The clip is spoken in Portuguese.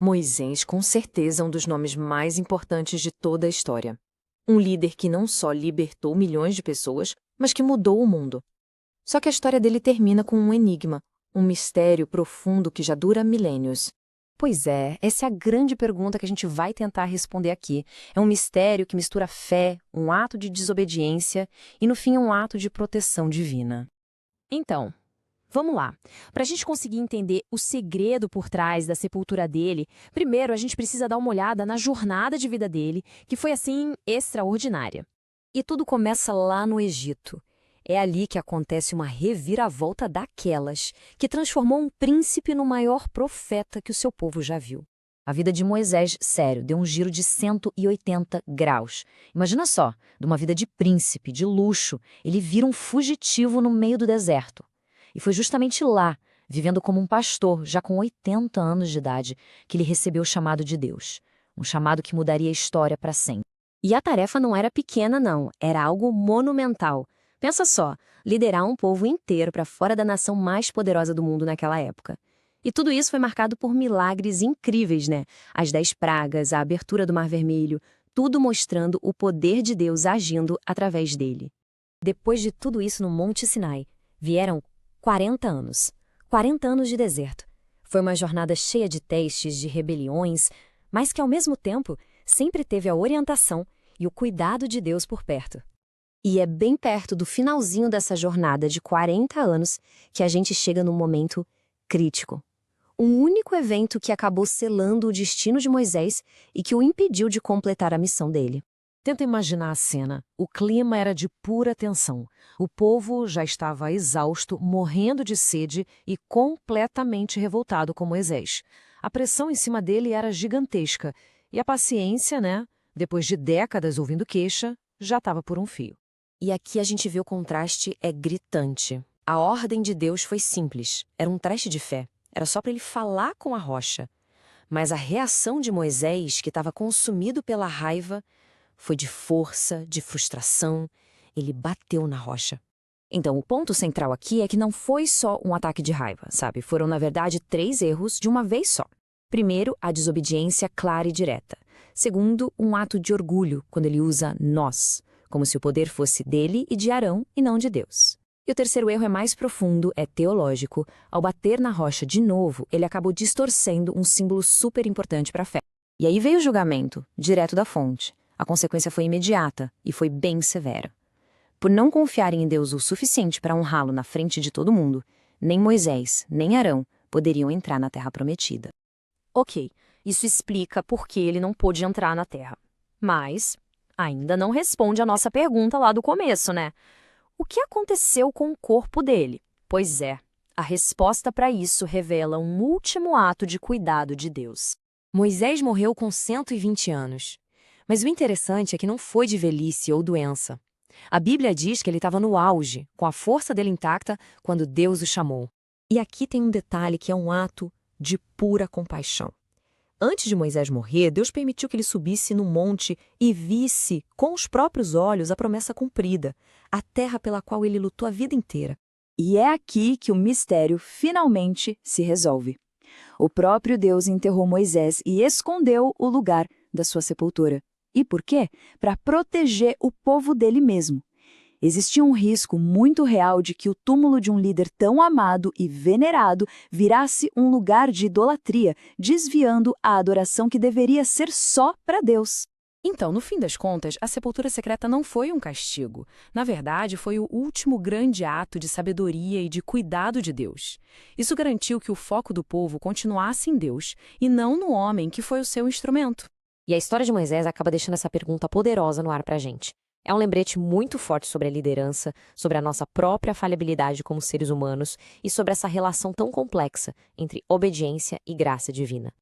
Moisés, com certeza, é um dos nomes mais importantes de toda a história. Um líder que não só libertou milhões de pessoas, mas que mudou o mundo. Só que a história dele termina com um enigma, um mistério profundo que já dura milênios. Pois é, essa é a grande pergunta que a gente vai tentar responder aqui. É um mistério que mistura fé, um ato de desobediência e, no fim, um ato de proteção divina. Então, vamos lá. Para a gente conseguir entender o segredo por trás da sepultura dele, primeiro a gente precisa dar uma olhada na jornada de vida dele, que foi assim extraordinária. E tudo começa lá no Egito. É ali que acontece uma reviravolta daquelas, que transformou um príncipe no maior profeta que o seu povo já viu. A vida de Moisés, sério, deu um giro de 180 graus. Imagina só, de uma vida de príncipe, de luxo, ele vira um fugitivo no meio do deserto. E foi justamente lá, vivendo como um pastor, já com 80 anos de idade, que ele recebeu o chamado de Deus. Um chamado que mudaria a história para sempre. E a tarefa não era pequena, não. Era algo monumental. Pensa só, liderar um povo inteiro para fora da nação mais poderosa do mundo naquela época. E tudo isso foi marcado por milagres incríveis, né? As 10 pragas, a abertura do Mar Vermelho, tudo mostrando o poder de Deus agindo através dele. Depois de tudo isso no Monte Sinai, vieram 40 anos. 40 anos de deserto. Foi uma jornada cheia de testes, de rebeliões, mas que ao mesmo tempo sempre teve a orientação e o cuidado de Deus por perto. E é bem perto do finalzinho dessa jornada de 40 anos que a gente chega num momento crítico. Um único evento que acabou selando o destino de Moisés e que o impediu de completar a missão dele. Tenta imaginar a cena. O clima era de pura tensão. O povo já estava exausto, morrendo de sede e completamente revoltado com Moisés. A pressão em cima dele era gigantesca. E a paciência, né? Depois de décadas ouvindo queixa, já estava por um fio. E aqui a gente vê o contraste é gritante. A ordem de Deus foi simples. Era um teste de fé. Era só para ele falar com a rocha. Mas a reação de Moisés, que estava consumido pela raiva, foi de força, de frustração. Ele bateu na rocha. Então, o ponto central aqui é que não foi só um ataque de raiva, sabe? Foram, na verdade, 3 erros de uma vez só. Primeiro, a desobediência clara e direta. Segundo, um ato de orgulho, quando ele usa nós, como se o poder fosse dele e de Arão e não de Deus. E o terceiro erro é mais profundo, é teológico. Ao bater na rocha de novo, ele acabou distorcendo um símbolo super importante para a fé. E aí veio o julgamento, direto da fonte. A consequência foi imediata e foi bem severa. Por não confiarem em Deus o suficiente para honrá-lo na frente de todo mundo, nem Moisés, nem Arão poderiam entrar na Terra Prometida. Ok, isso explica por que ele não pôde entrar na Terra. Mas ainda não responde a nossa pergunta lá do começo, né? O que aconteceu com o corpo dele? Pois é, a resposta para isso revela um último ato de cuidado de Deus. Moisés morreu com 120 anos. Mas o interessante é que não foi de velhice ou doença. A Bíblia diz que ele estava no auge, com a força dele intacta, quando Deus o chamou. E aqui tem um detalhe que é um ato de pura compaixão. Antes de Moisés morrer, Deus permitiu que ele subisse no monte e visse com os próprios olhos a promessa cumprida, a terra pela qual ele lutou a vida inteira. E é aqui que o mistério finalmente se resolve. O próprio Deus enterrou Moisés e escondeu o lugar da sua sepultura. E por quê? Para proteger o povo dele mesmo. Existia um risco muito real de que o túmulo de um líder tão amado e venerado virasse um lugar de idolatria, desviando a adoração que deveria ser só para Deus. Então, no fim das contas, a sepultura secreta não foi um castigo. Na verdade, foi o último grande ato de sabedoria e de cuidado de Deus. Isso garantiu que o foco do povo continuasse em Deus e não no homem que foi o seu instrumento. E a história de Moisés acaba deixando essa pergunta poderosa no ar para a gente. É um lembrete muito forte sobre a liderança, sobre a nossa própria falhabilidade como seres humanos e sobre essa relação tão complexa entre obediência e graça divina.